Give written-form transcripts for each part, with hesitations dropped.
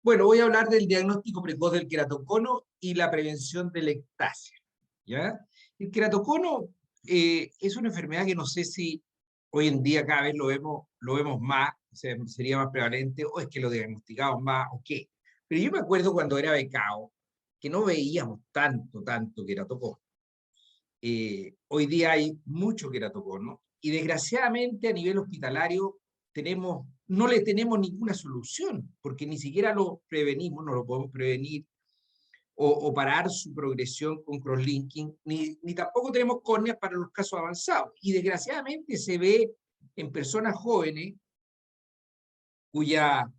Bueno, voy a hablar del diagnóstico precoz del queratocono y la prevención de la ectasia, ¿ya? El queratocono es una enfermedad que no sé si hoy en día cada vez lo vemos más, o sea, sería más prevalente, o es que lo diagnosticamos más, o qué. Pero yo me acuerdo cuando era becado, que no veíamos tanto queratocono. Hoy día hay mucho queratocono, y desgraciadamente a nivel hospitalario no le tenemos ninguna solución, porque ni siquiera lo prevenimos, no lo podemos prevenir o parar su progresión con crosslinking, ni tampoco tenemos córneas para los casos avanzados. Y desgraciadamente se ve en personas jóvenes cuya,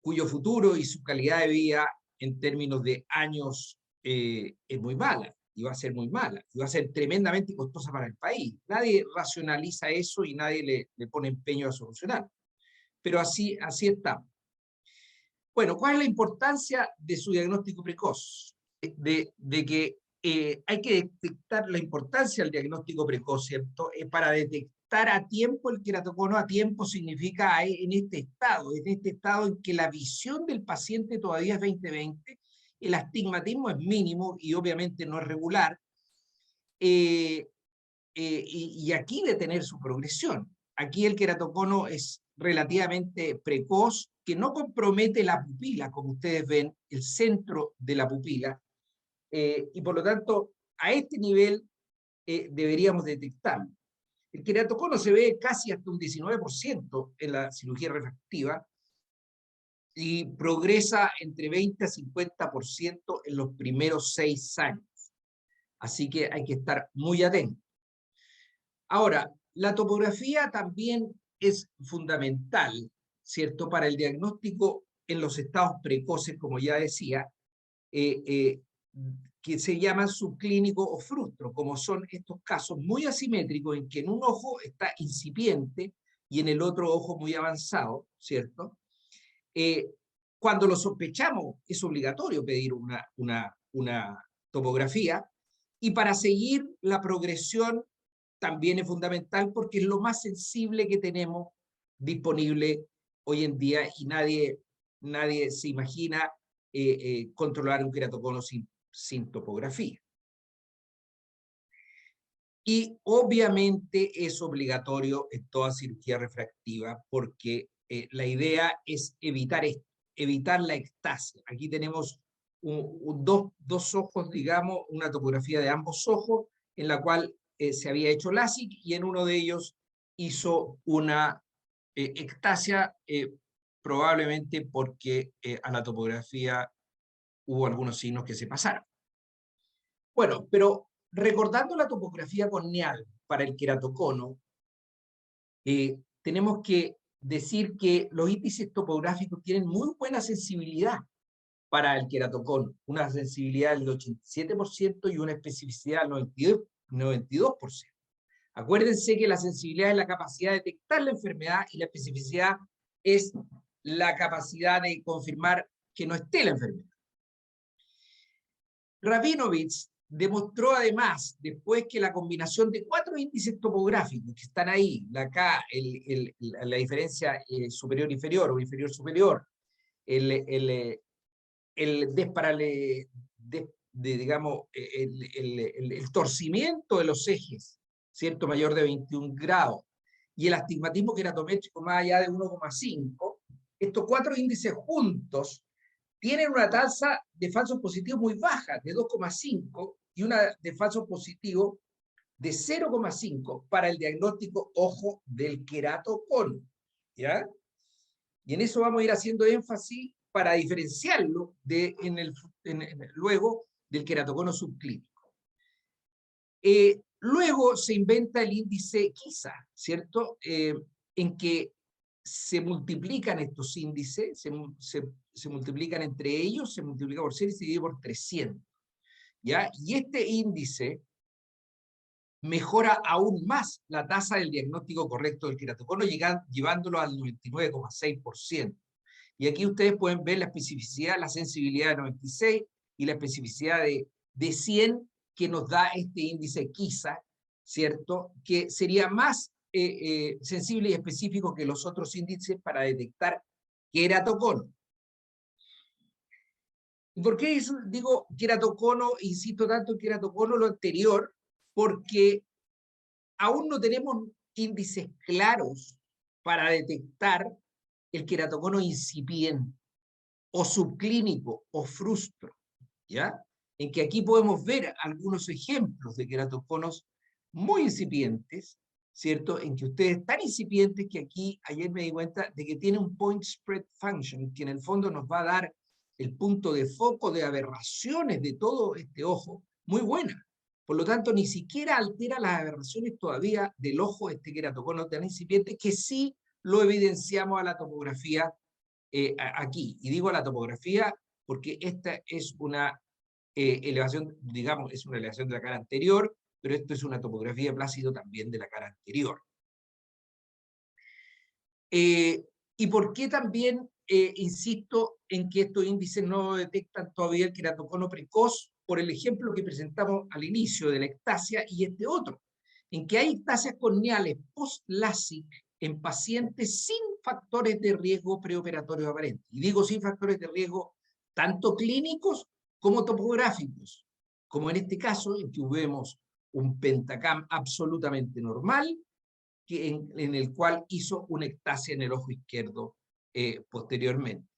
cuyo futuro y su calidad de vida en términos de años es muy mala, y va a ser muy mala, y va a ser tremendamente costosa para el país. Nadie racionaliza eso y nadie le pone empeño a solucionar. Pero así está. Bueno, ¿cuál es la importancia de su diagnóstico precoz? De que hay que detectar la importancia del diagnóstico precoz, ¿cierto? Para detectar a tiempo el queratocono. A tiempo significa en este estado en que la visión del paciente todavía es 20/20, el astigmatismo es mínimo y obviamente no es regular, y aquí detener su progresión. Aquí el queratocono es relativamente precoz, que no compromete la pupila, como ustedes ven, el centro de la pupila, y por lo tanto, a este nivel deberíamos detectarlo. El queratocono se ve casi hasta un 19% en la cirugía refractiva y progresa entre 20 a 50% en los primeros 6 años. Así que hay que estar muy atentos. Ahora, la topografía también es fundamental, ¿cierto?, para el diagnóstico en los estados precoces, como ya decía, eh, eh, que se llaman subclínico o frustro, como son estos casos muy asimétricos en que en un ojo está incipiente y en el otro ojo muy avanzado, ¿cierto? Eh, Cuando lo sospechamos, es obligatorio pedir una topografía, y para seguir la progresión también es fundamental, porque es lo más sensible que tenemos disponible hoy en día, y nadie se imagina controlar un queratocono sin topografía. Y obviamente es obligatorio en toda cirugía refractiva, porque la idea es evitar la ectasia. Aquí tenemos dos ojos, digamos, una topografía de ambos ojos, en la cual se había hecho LASIK, y en uno de ellos hizo una ectasia, probablemente porque a la topografía hubo algunos signos que se pasaron. Bueno, pero recordando la topografía corneal para el queratocono, tenemos que decir que los índices topográficos tienen muy buena sensibilidad para el queratocono, una sensibilidad del 87% y una especificidad del 92%. Acuérdense que la sensibilidad es la capacidad de detectar la enfermedad, y la especificidad es la capacidad de confirmar que no esté la enfermedad. Rabinovich demostró además, después, que la combinación de 4 índices topográficos que están ahí, la diferencia superior-inferior o inferior-superior, el digamos, el torcimiento de los ejes, ¿cierto?, mayor de 21 grados, y el astigmatismo queratométrico más allá de 1,5, estos 4 índices juntos tienen una tasa de falsos positivos muy baja, de 2,5, y una de falsos positivos de 0,5 para el diagnóstico, ojo, del queratocono, ¿ya? Y en eso vamos a ir haciendo énfasis para diferenciarlo luego del queratocono subclínico. Luego se inventa el índice Kisa, ¿cierto? En que se multiplican estos índices, se multiplican entre ellos, se multiplica por 6 y se divide por 300, ¿ya? Y este índice mejora aún más la tasa del diagnóstico correcto del queratocono, llevándolo al 99,6%. Y aquí ustedes pueden ver la especificidad, la sensibilidad de 96 y la especificidad de 100 que nos da este índice Kisa, ¿cierto? Que sería más sensible y específico que los otros índices para detectar queratocono. ¿Y por qué digo queratocono, insisto tanto en queratocono lo anterior? Porque aún no tenemos índices claros para detectar el queratocono incipiente, o subclínico, o frustro, ¿ya? En que aquí podemos ver algunos ejemplos de queratoconos muy incipientes, ¿cierto? En que ustedes tan incipientes que aquí, ayer me di cuenta de que tiene un point spread function, que en el fondo nos va a dar el punto de foco de aberraciones de todo este ojo, muy buena. Por lo tanto, ni siquiera altera las aberraciones todavía del ojo este queratocono tan incipiente, que sí lo evidenciamos a la tomografía aquí. Y digo a la tomografía porque esta es una elevación, digamos, es una elevación de la cara anterior, pero esto es una tomografía de plácido también de la cara anterior. ¿Y por qué también insisto en que estos índices no detectan todavía el queratocono precoz? Por el ejemplo que presentamos al inicio de la ectasia y este otro, en que hay ectasias corneales post-LASIK en pacientes sin factores de riesgo preoperatorios aparentes. Y digo sin factores de riesgo tanto clínicos como topográficos, como en este caso en que vemos un pentacam absolutamente normal, en el cual hizo una ectasia en el ojo izquierdo posteriormente.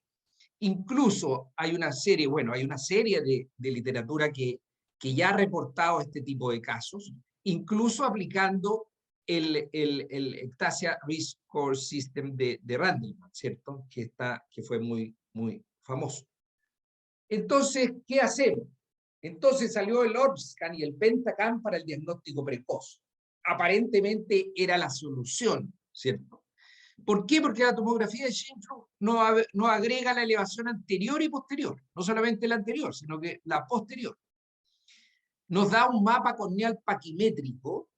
Incluso hay una serie, bueno, hay una serie de literatura que ya ha reportado este tipo de casos, incluso aplicando el ectasia Risk Score System de Randleman, ¿cierto? Que fue muy famoso. Entonces, ¿qué hacemos? Entonces salió el ORBSCAN y el Pentacam para el diagnóstico precoz. Aparentemente era la solución, ¿cierto? ¿Por qué? Porque la tomografía de Schindler no agrega la elevación anterior y posterior, no solamente la anterior, sino que la posterior. Nos da un mapa corneal paquimétrico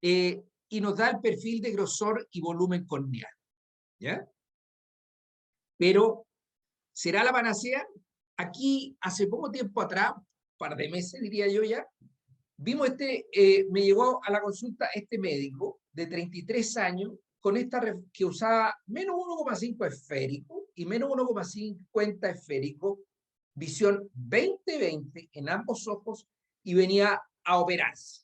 y nos da el perfil de grosor y volumen corneal, ¿ya? Pero, ¿será la panacea? Aquí, hace poco tiempo atrás, un par de meses diría yo ya, vimos me llegó a la consulta este médico de 33 años con que usaba menos 1,5 esférico y menos 1,50 esférico, visión 20/20 en ambos ojos, y venía a operarse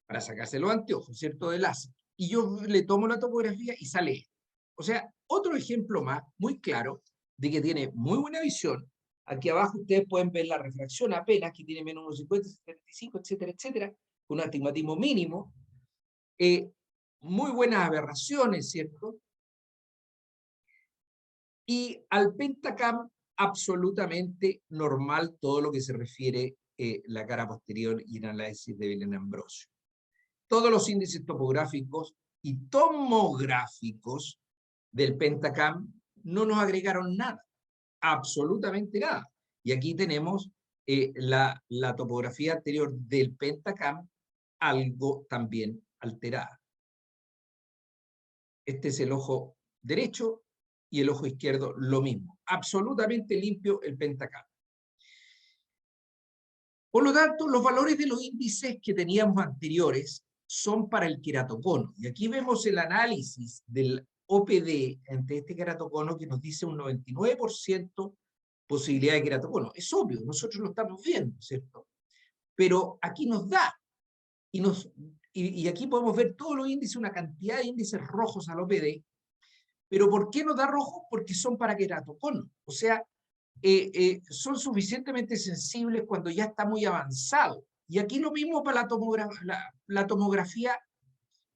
para sacarse los anteojos, ¿cierto? De láser. Y yo le tomo la tomografía y sale esto. O sea, otro ejemplo más, muy claro, de que tiene muy buena visión. Aquí abajo ustedes pueden ver la refracción apenas, que tiene menos 1,50, 75, etcétera, etcétera, con un astigmatismo mínimo. Muy buenas aberraciones, ¿cierto? Y al Pentacam absolutamente normal todo lo que se refiere la cara posterior y el análisis de Belén Ambrosio. Todos los índices topográficos y tomográficos del Pentacam no nos agregaron nada, absolutamente nada. Y aquí tenemos la topografía anterior del Pentacam, algo también alterada. Este es el ojo derecho y el ojo izquierdo lo mismo. Absolutamente limpio el Pentacam. Por lo tanto, los valores de los índices que teníamos anteriores son para el queratocono. Y aquí vemos el análisis del OPD ante este queratocono que nos dice un 99% posibilidad de queratocono. Es obvio, nosotros lo estamos viendo, ¿cierto? Pero aquí nos da, y aquí podemos ver todos los índices, una cantidad de índices rojos al OPD. ¿Pero por qué nos da rojo? Porque son para queratocono. O sea, son suficientemente sensibles cuando ya está muy avanzado. Y aquí lo mismo para la tomografía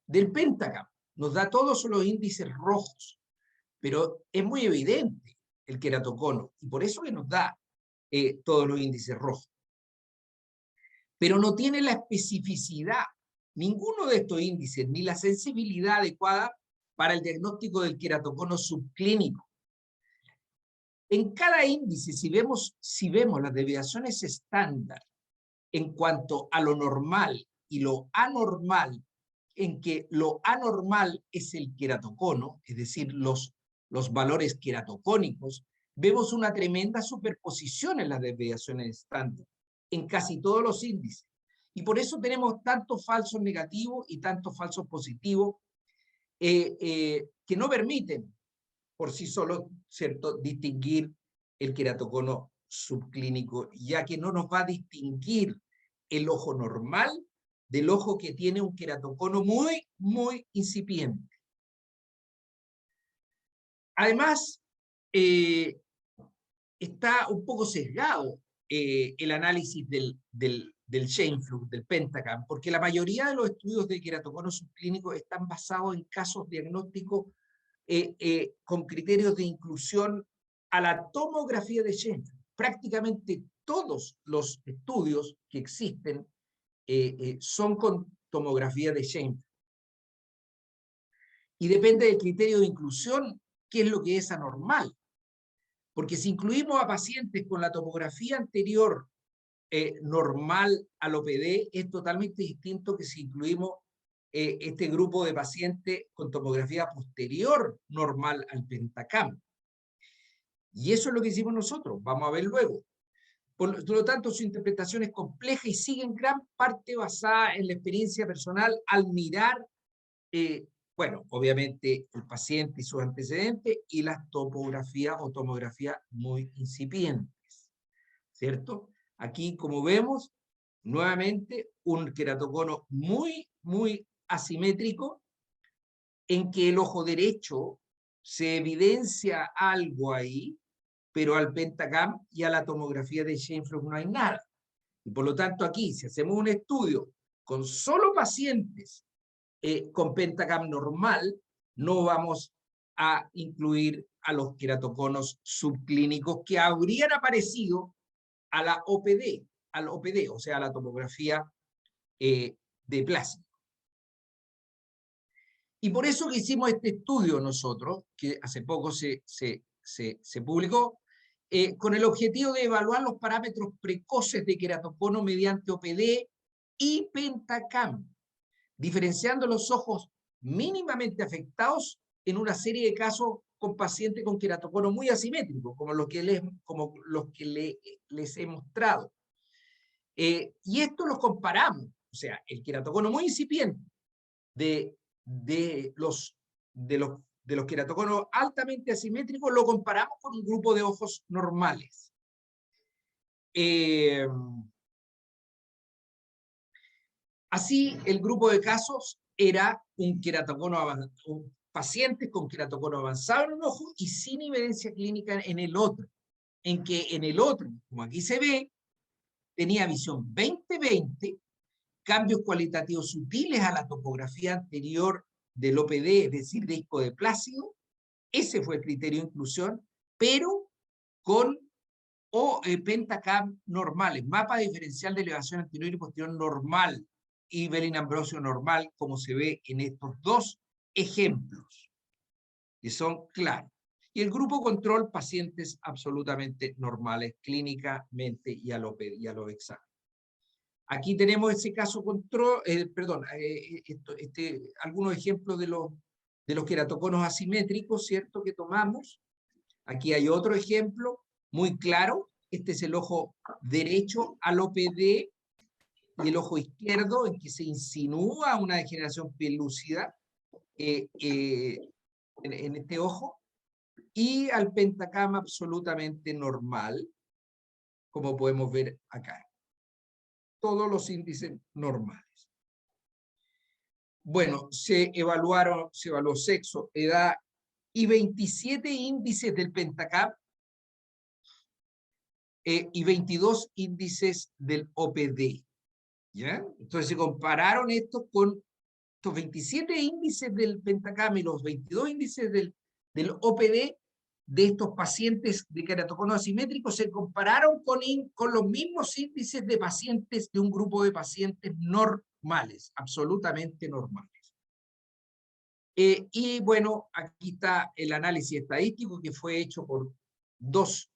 del Pentacam. Nos da todos los índices rojos, pero es muy evidente el queratocono, y por eso que nos da todos los índices rojos. Pero no tiene la especificidad, ninguno de estos índices, ni la sensibilidad adecuada para el diagnóstico del queratocono subclínico. En cada índice, si vemos las desviaciones estándar en cuanto a lo normal y lo anormal, en que lo anormal es el queratocono, es decir, los valores queratocónicos, vemos una tremenda superposición en las desviaciones estándar, en casi todos los índices. Y por eso tenemos tantos falsos negativos y tantos falsos positivos que no permiten por sí solos, ¿cierto?, distinguir el queratocono subclínico, ya que no nos va a distinguir el ojo normal del ojo que tiene un queratocono muy, muy incipiente. Además, está un poco sesgado el análisis del Scheimpflug, del Pentacam, porque la mayoría de los estudios de queratocono subclínico están basados en casos diagnósticos con criterios de inclusión a la tomografía de Scheimpflug. Prácticamente todos los estudios que existen son con tomografía de Scheimpflug. Y depende del criterio de inclusión, qué es lo que es anormal. Porque si incluimos a pacientes con la tomografía anterior normal al OPD, es totalmente distinto que si incluimos este grupo de pacientes con tomografía posterior normal al Pentacam. Y eso es lo que hicimos nosotros, vamos a ver luego. Por lo tanto, su interpretación es compleja y sigue en gran parte basada en la experiencia personal al mirar, bueno, obviamente el paciente y sus antecedentes y las topografías o tomografías muy incipientes, ¿cierto? Aquí, como vemos, nuevamente un queratocono muy, muy asimétrico, en que el ojo derecho se evidencia algo ahí, pero al Pentacam y a la tomografía de Scheimpflug no hay nada. Y por lo tanto aquí, si hacemos un estudio con solo pacientes con Pentacam normal, no vamos a incluir a los queratoconos subclínicos que habrían aparecido a la OPD, al OPD, o sea, a la tomografía de plástico. Y por eso que hicimos este estudio nosotros, que hace poco se publicó, con el objetivo de evaluar los parámetros precoces de queratocono mediante OPD y Pentacam, diferenciando los ojos mínimamente afectados en una serie de casos con pacientes con queratocono muy asimétrico, como los que les he mostrado. Y esto los comparamos, o sea, el queratocono muy incipiente de los queratoconos altamente asimétricos lo comparamos con un grupo de ojos normales. Así, el grupo de casos era un pacientes con queratocono avanzado en un ojo y sin evidencia clínica en el otro, en que en el otro, como aquí se ve, tenía visión 20/20, cambios cualitativos sutiles a la topografía anterior del OPD, es decir, disco de Plácido. Ese fue el criterio de inclusión, pero con Pentacam normales, mapa diferencial de elevación anterior y posterior normal, y Bellin-Ambrosio normal, como se ve en estos dos ejemplos, que son claros. Y el grupo control, pacientes absolutamente normales, clínicamente y a los exámenes. Aquí tenemos ese caso control, algunos ejemplos de los queratoconos asimétricos, ¿cierto?, que tomamos. Aquí hay otro ejemplo muy claro. Este es el ojo derecho al OPD y el ojo izquierdo, en que se insinúa una degeneración pelúcida en este ojo, y al Pentacam absolutamente normal, como podemos ver acá. Todos los índices normales. Bueno, se evaluó sexo, edad y 27 índices del Pentacam y 22 índices del OPD. ¿Ya? Entonces se compararon estos con estos 27 índices del Pentacam y los 22 índices del OPD de estos pacientes de queratocono asimétrico, se compararon con los mismos índices de pacientes de un grupo de pacientes normales, absolutamente normales. Y bueno, aquí está el análisis estadístico que fue hecho por 2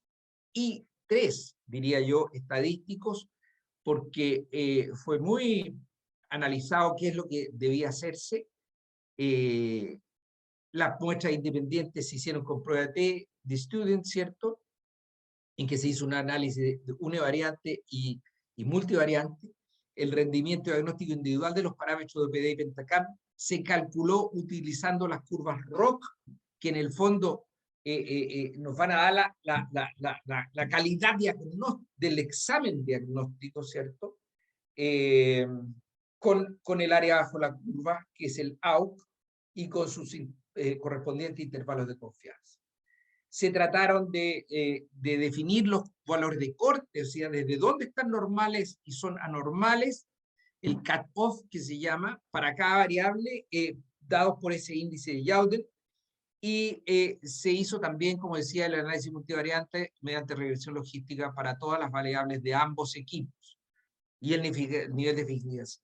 y 3, diría yo, estadísticos, porque fue muy analizado qué es lo que debía hacerse. Las muestras independientes se hicieron con prueba de student, ¿cierto?, en que se hizo un análisis de univariante y multivariante. El rendimiento diagnóstico individual de los parámetros de OPD y Pentacam se calculó utilizando las curvas ROC, que en el fondo nos van a dar la calidad del examen diagnóstico, ¿cierto? Con el área bajo la curva, que es el AUC, y con sus correspondientes intervalos de confianza. Se trataron de definir los valores de corte, o sea, desde dónde están normales y son anormales, el cut-off que se llama, para cada variable, dados por ese índice de Youden, y se hizo también, como decía, el análisis multivariante mediante regresión logística para todas las variables de ambos equipos. Y el nivel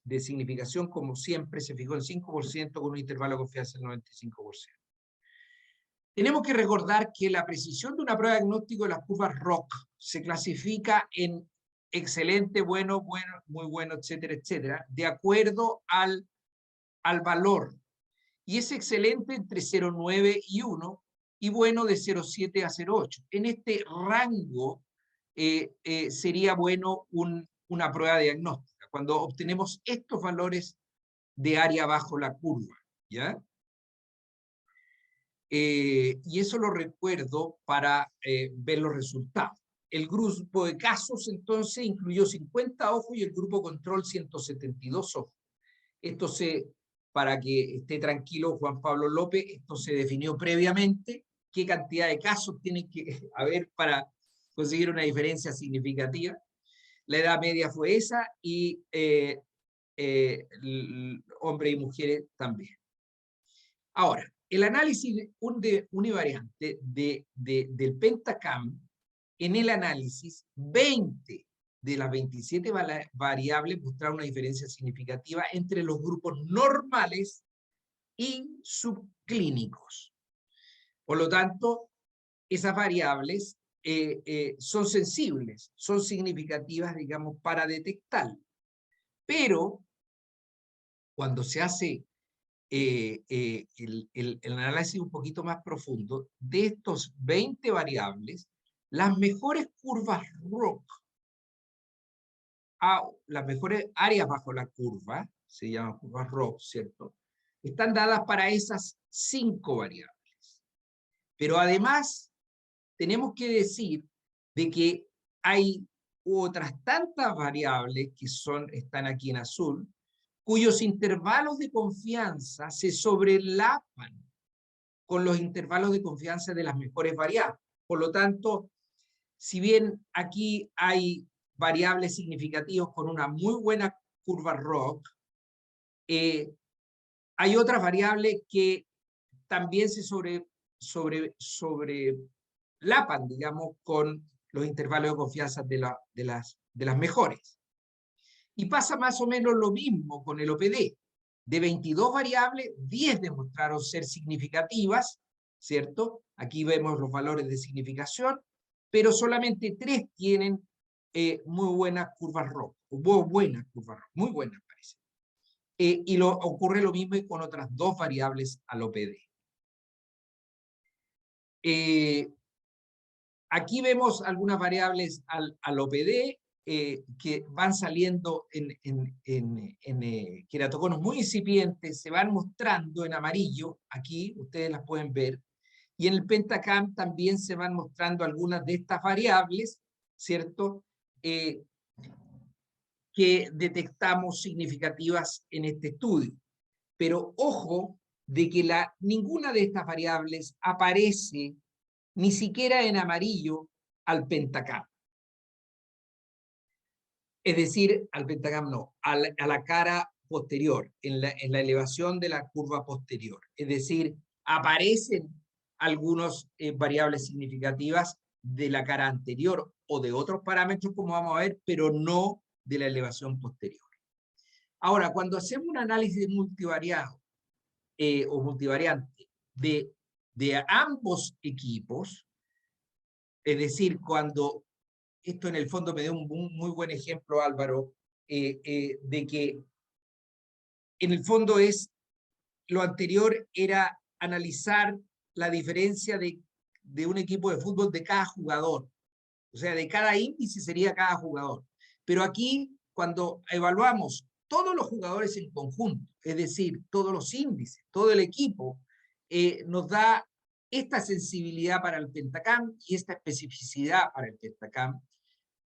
de significación, como siempre, se fijó en 5% con un intervalo de confianza del 95%. Tenemos que recordar que la precisión de una prueba de diagnóstico de las curvas ROC se clasifica en excelente, bueno, bueno, muy bueno, etcétera, etcétera, de acuerdo al valor. Y es excelente entre 0,9 y 1, y bueno de 0,7 a 0,8. En este rango sería bueno una prueba diagnóstica, cuando obtenemos estos valores de área bajo la curva, ¿ya? Y eso lo recuerdo para ver los resultados. El grupo de casos, entonces, incluyó 50 ojos y el grupo control 172 ojos. Esto para que esté tranquilo Juan Pablo López, esto se definió previamente, qué cantidad de casos tienen que haber para conseguir una diferencia significativa. La edad media fue esa, y hombres y mujeres también. Ahora, el análisis univariante del Pentacam, en el análisis, 20 de las 27 variables mostraron una diferencia significativa entre los grupos normales y subclínicos. Por lo tanto, esas variables son sensibles, son significativas, digamos, para detectar. Pero, cuando se hace el análisis un poquito más profundo, de estos 20 variables, las mejores curvas ROC, las mejores áreas bajo la curva, se llaman curvas ROC, ¿cierto? Están dadas para esas 5 variables. Pero además, tenemos que decir de que hay otras tantas variables que están aquí en azul, cuyos intervalos de confianza se sobrelapan con los intervalos de confianza de las mejores variables. Por lo tanto, si bien aquí hay variables significativas con una muy buena curva ROC, hay otras variables que también se sobrelapan, digamos, con los intervalos de confianza de las mejores. Y pasa más o menos lo mismo con el OPD. De 22 variables, 10 demostraron ser significativas, ¿cierto? Aquí vemos los valores de significación, pero solamente 3 tienen muy buenas curvas ROC, muy buenas parece. Y ocurre lo mismo con otras 2 variables al OPD. Aquí vemos algunas variables al OPD, que van saliendo en queratoconos muy incipientes, se van mostrando en amarillo, aquí ustedes las pueden ver, y en el Pentacam también se van mostrando algunas de estas variables, ¿cierto? Que detectamos significativas en este estudio. Pero ojo de que ninguna de estas variables aparece ni siquiera en amarillo al Pentacam. Es decir, al Pentacam no, a la cara posterior, en la elevación de la curva posterior. Es decir, aparecen algunas variables significativas de la cara anterior o de otros parámetros, como vamos a ver, pero no de la elevación posterior. Ahora, cuando hacemos un análisis multivariado o multivariante de ambos equipos, es decir, cuando esto en el fondo me dio un muy buen ejemplo, Álvaro, de que en el fondo lo anterior era analizar la diferencia de un equipo de fútbol de cada jugador. O sea, de cada índice sería cada jugador. Pero aquí, cuando evaluamos todos los jugadores en conjunto, es decir, todos los índices, todo el equipo, nos da esta sensibilidad para el Pentacam y esta especificidad para el Pentacam,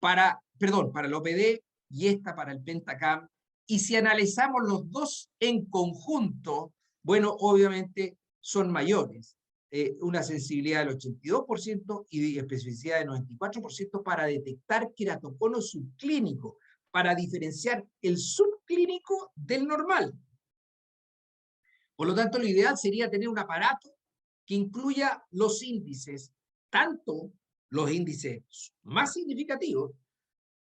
para el OPD y esta para el Pentacam, y si analizamos los dos en conjunto, bueno, obviamente son mayores. Una sensibilidad del 82% y especificidad del 94% para detectar queratocono subclínico, para diferenciar el subclínico del normal. Por lo tanto, lo ideal sería tener un aparato que incluya los índices, tanto los índices más significativos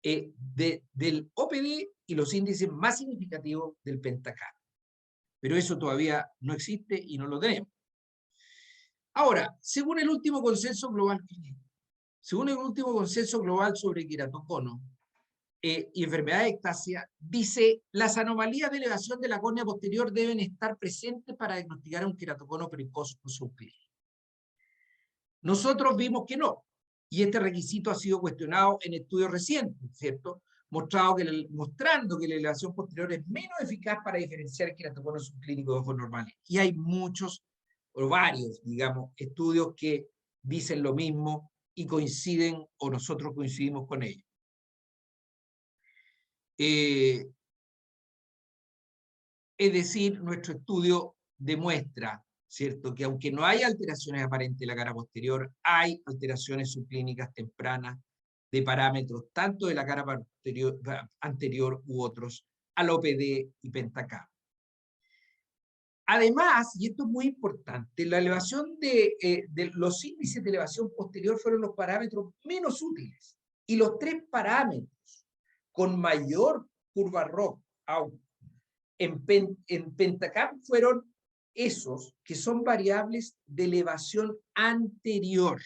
del OPD y los índices más significativos del Pentacam. Pero eso todavía no existe y no lo tenemos. Ahora, según el último consenso global sobre queratocono y enfermedad de ectasia, dice, las anomalías de elevación de la córnea posterior deben estar presentes para diagnosticar un queratocono precoz o subclínico. Nosotros vimos que no, y este requisito ha sido cuestionado en estudios recientes, ¿cierto? Mostrando que la elevación posterior es menos eficaz para diferenciar el queratocono subclínico de ojos normales. Y hay muchos, o varios, digamos, estudios que dicen lo mismo y coinciden, o nosotros coincidimos con ellos. Es decir, nuestro estudio demuestra, ¿cierto?, que aunque no hay alteraciones aparentes en la cara posterior, hay alteraciones subclínicas tempranas de parámetros tanto de la cara posterior, anterior u otros, al OPD y Pentacam. Además, y esto es muy importante, la elevación de los índices de elevación posterior fueron los parámetros menos útiles. Y los tres parámetros con mayor curva ROC en Pentacam fueron esos que son variables de elevación anterior.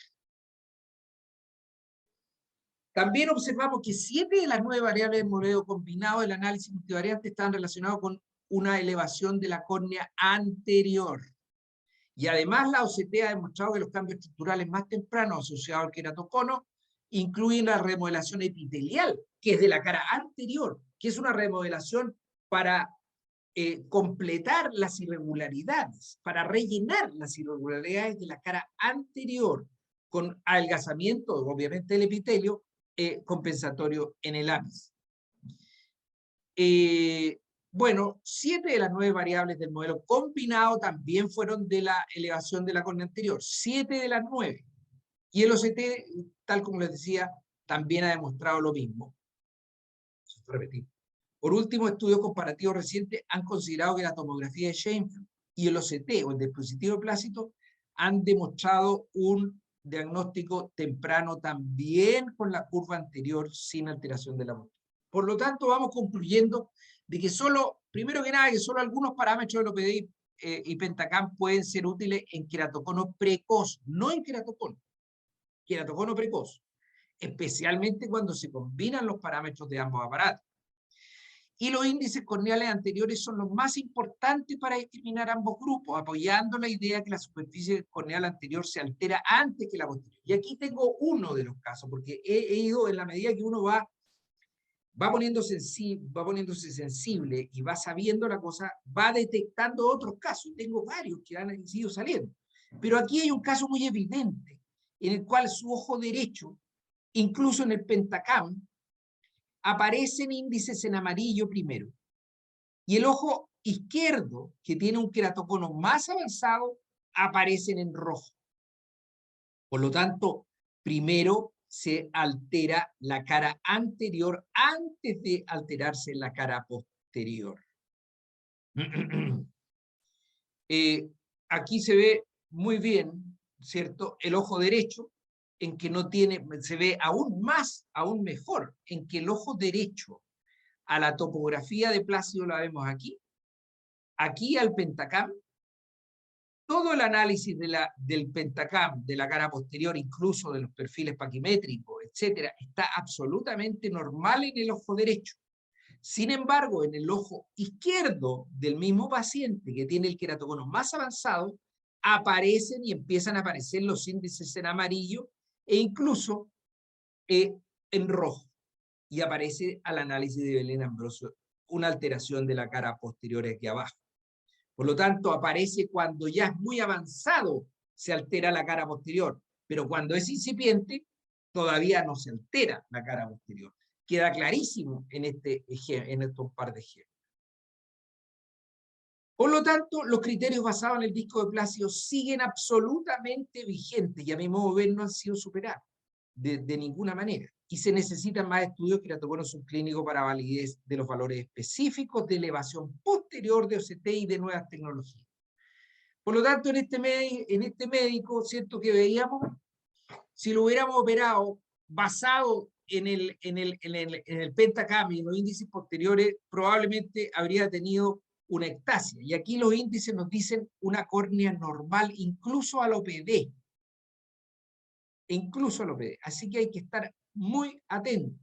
También observamos que 7 de las 9 variables del modelo combinado del análisis multivariante están relacionados con una elevación de la córnea anterior. Y además la OCT ha demostrado que los cambios estructurales más tempranos asociados al queratocono incluyen la remodelación epitelial, que es de la cara anterior, que es una remodelación para completar las irregularidades, para rellenar las irregularidades de la cara anterior, con adelgazamiento, obviamente, del epitelio, compensatorio en el ápice. Bueno, 7 de las 9 variables del modelo combinado también fueron de la elevación de la córnea anterior, 7 de las 9. Y el OCT, tal como les decía, también ha demostrado lo mismo. Repetir. Por último, estudios comparativos recientes han considerado que la tomografía de Sheinfeld y el OCT o el dispositivo plácido han demostrado un diagnóstico temprano también con la curva anterior sin alteración de la postura. Por lo tanto, vamos concluyendo de que primero que nada, que solo algunos parámetros del OPD y Pentacam pueden ser útiles en queratocono precoz, no en queratocono precoz, especialmente cuando se combinan los parámetros de ambos aparatos. Y los índices corneales anteriores son los más importantes para discriminar ambos grupos, apoyando la idea que la superficie corneal anterior se altera antes que la posterior. Y aquí tengo uno de los casos, porque he ido, en la medida que uno va poniéndose sensible y va sabiendo la cosa, va detectando otros casos. Tengo varios que han ido saliendo. Pero aquí hay un caso muy evidente, en el cual su ojo derecho, incluso en el Pentacam, aparecen índices en amarillo primero. Y el ojo izquierdo, que tiene un queratocono más avanzado, aparecen en rojo. Por lo tanto, primero se altera la cara anterior antes de alterarse la cara posterior. Aquí se ve muy bien, ¿cierto?, el ojo derecho, en que no tiene, se ve aún mejor, en que el ojo derecho a la topografía de Plácido la vemos aquí, aquí al Pentacam, todo el análisis del Pentacam, de la cara posterior, incluso de los perfiles paquimétricos, etcétera, está absolutamente normal en el ojo derecho. Sin embargo, en el ojo izquierdo del mismo paciente que tiene el queratocono más avanzado, aparecen y empiezan a aparecer los índices en amarillo e incluso en rojo. Y aparece al análisis de Belén Ambrosio una alteración de la cara posterior aquí abajo. Por lo tanto, aparece cuando ya es muy avanzado se altera la cara posterior, pero cuando es incipiente, todavía no se altera la cara posterior. Queda clarísimo en estos par de ejemplos. Por lo tanto, los criterios basados en el disco de Plácido siguen absolutamente vigentes y a mi modo de ver no han sido superados de ninguna manera. Y se necesitan más estudios queratocono subclínico para validez de los valores específicos de elevación posterior de OCT y de nuevas tecnologías. Por lo tanto, en este médico, ¿cierto? Que veíamos, si lo hubiéramos operado basado en el pentacam y en los índices posteriores, probablemente habría tenido una ectasia. Y aquí los índices nos dicen una córnea normal, incluso al OPD. Incluso al OPD. Así que hay que estar muy atentos.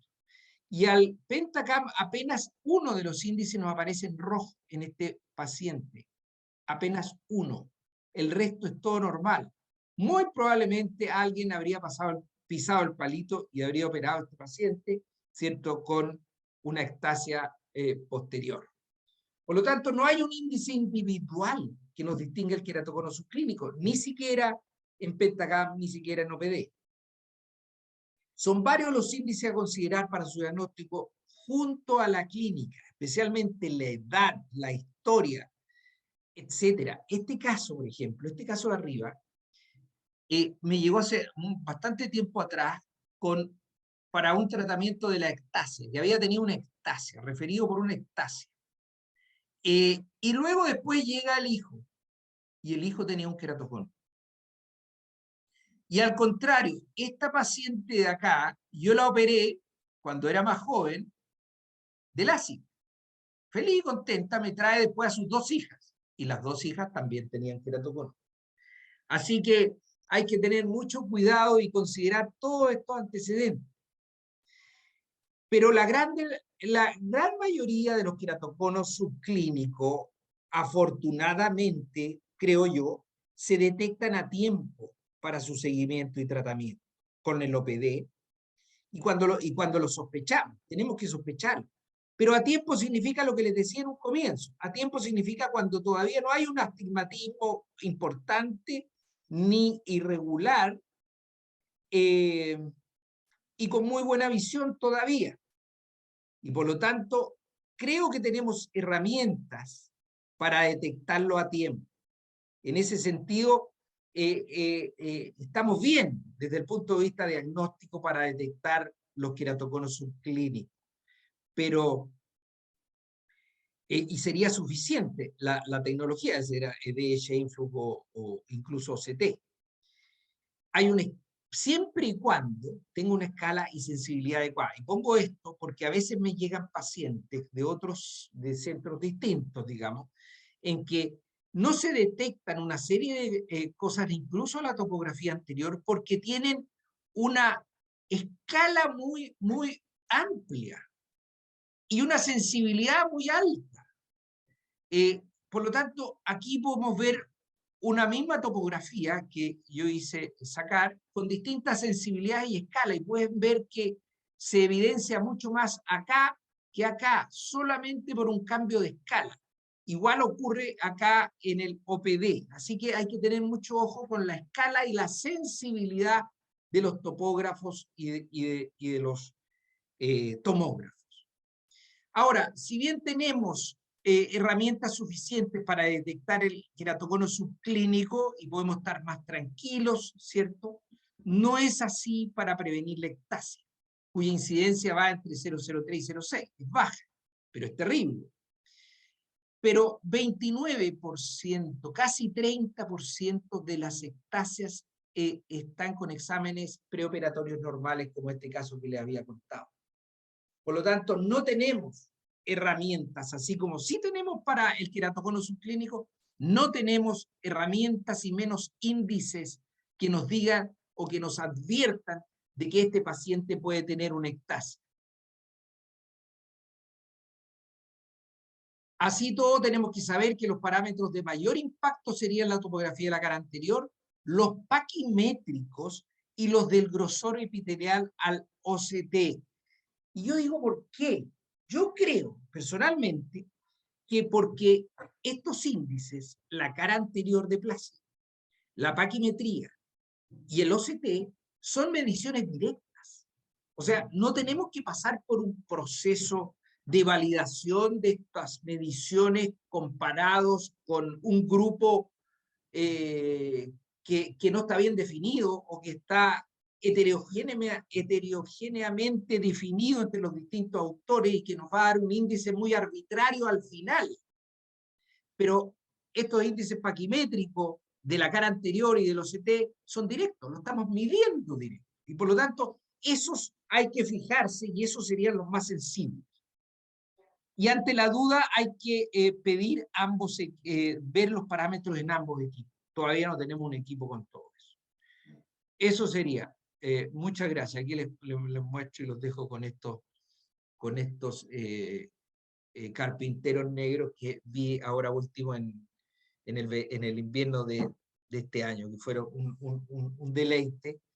Y al pentacam apenas uno de los índices nos aparece en rojo en este paciente. Apenas uno. El resto es todo normal. Muy probablemente alguien habría pisado el palito y habría operado a este paciente, ¿cierto?, con una ectasia posterior. Por lo tanto, no hay un índice individual que nos distinga el queratocono subclínico, ni siquiera en pentacam, ni siquiera en OPD. Son varios los índices a considerar para su diagnóstico junto a la clínica, especialmente la edad, la historia, etcétera. Este caso, por ejemplo, este caso de arriba, me llegó hace bastante tiempo atrás para un tratamiento de la ectasia, que había tenido una ectasia, referido por una ectasia. Y luego después llega el hijo, y el hijo tenía un queratocono. Y al contrario, esta paciente de acá, yo la operé cuando era más joven, de LASIK. Feliz y contenta, me trae después a sus 2 hijas. Y las 2 hijas también tenían queratocono. Así que hay que tener mucho cuidado y considerar todos estos antecedentes. Pero la gran mayoría de los queratoconos subclínicos, afortunadamente, creo yo, se detectan a tiempo para su seguimiento y tratamiento con el OPD, y cuando lo sospechamos, tenemos que sospechar. Pero a tiempo significa lo que les decía en un comienzo. A tiempo significa cuando todavía no hay un astigmatismo importante ni irregular, y con muy buena visión todavía. Y por lo tanto, creo que tenemos herramientas para detectarlo a tiempo. En ese sentido, estamos bien desde el punto de vista diagnóstico para detectar los queratoconos subclínicos. Pero, y sería suficiente la tecnología, de Scheinflug o incluso OCT. Siempre y cuando tenga una escala y sensibilidad adecuada. Y pongo esto porque a veces me llegan pacientes de centros distintos, digamos, en que no se detectan una serie de cosas, incluso la topografía anterior, porque tienen una escala muy, muy amplia y una sensibilidad muy alta. Por lo tanto, aquí podemos ver una misma topografía que yo hice sacar con distintas sensibilidades y escalas, y pueden ver que se evidencia mucho más acá que acá, solamente por un cambio de escala. Igual ocurre acá en el OPD, así que hay que tener mucho ojo con la escala y la sensibilidad de los topógrafos y de los tomógrafos. Ahora, si bien tenemos herramientas suficientes para detectar el queratocono subclínico y podemos estar más tranquilos, ¿cierto? No es así para prevenir la ectasia, cuya incidencia va entre 0,03 y 0,6. Es baja, pero es terrible. Pero 29%, casi 30% de las ectasias están con exámenes preoperatorios normales, como este caso que les había contado. Por lo tanto, no tenemos herramientas, así como sí tenemos para el queratocono subclínico, no tenemos herramientas y menos índices que nos digan o que nos adviertan de que este paciente puede tener una ectasia. Así todo, tenemos que saber que los parámetros de mayor impacto serían la topografía de la cara anterior, los paquimétricos y los del grosor epitelial al OCT. Y yo digo, ¿por qué? Yo creo, personalmente, que porque estos índices, la cara anterior de Plácido, la paquimetría y el OCT son mediciones directas. O sea, no tenemos que pasar por un proceso de validación de estas mediciones comparados con un grupo que no está bien definido o que está heterogéneamente definido entre los distintos autores y que nos va a dar un índice muy arbitrario al final. Pero estos índices paquimétricos de la cara anterior y del OCT son directos, lo estamos midiendo directo. Y por lo tanto, esos hay que fijarse y esos serían los más sensibles. Y ante la duda hay que pedir ambos, ver los parámetros en ambos equipos. Todavía no tenemos un equipo con todo eso. Eso sería. Muchas gracias. Aquí les muestro y los dejo con estos carpinteros negros que vi ahora último en el invierno de este año, que fueron un deleite.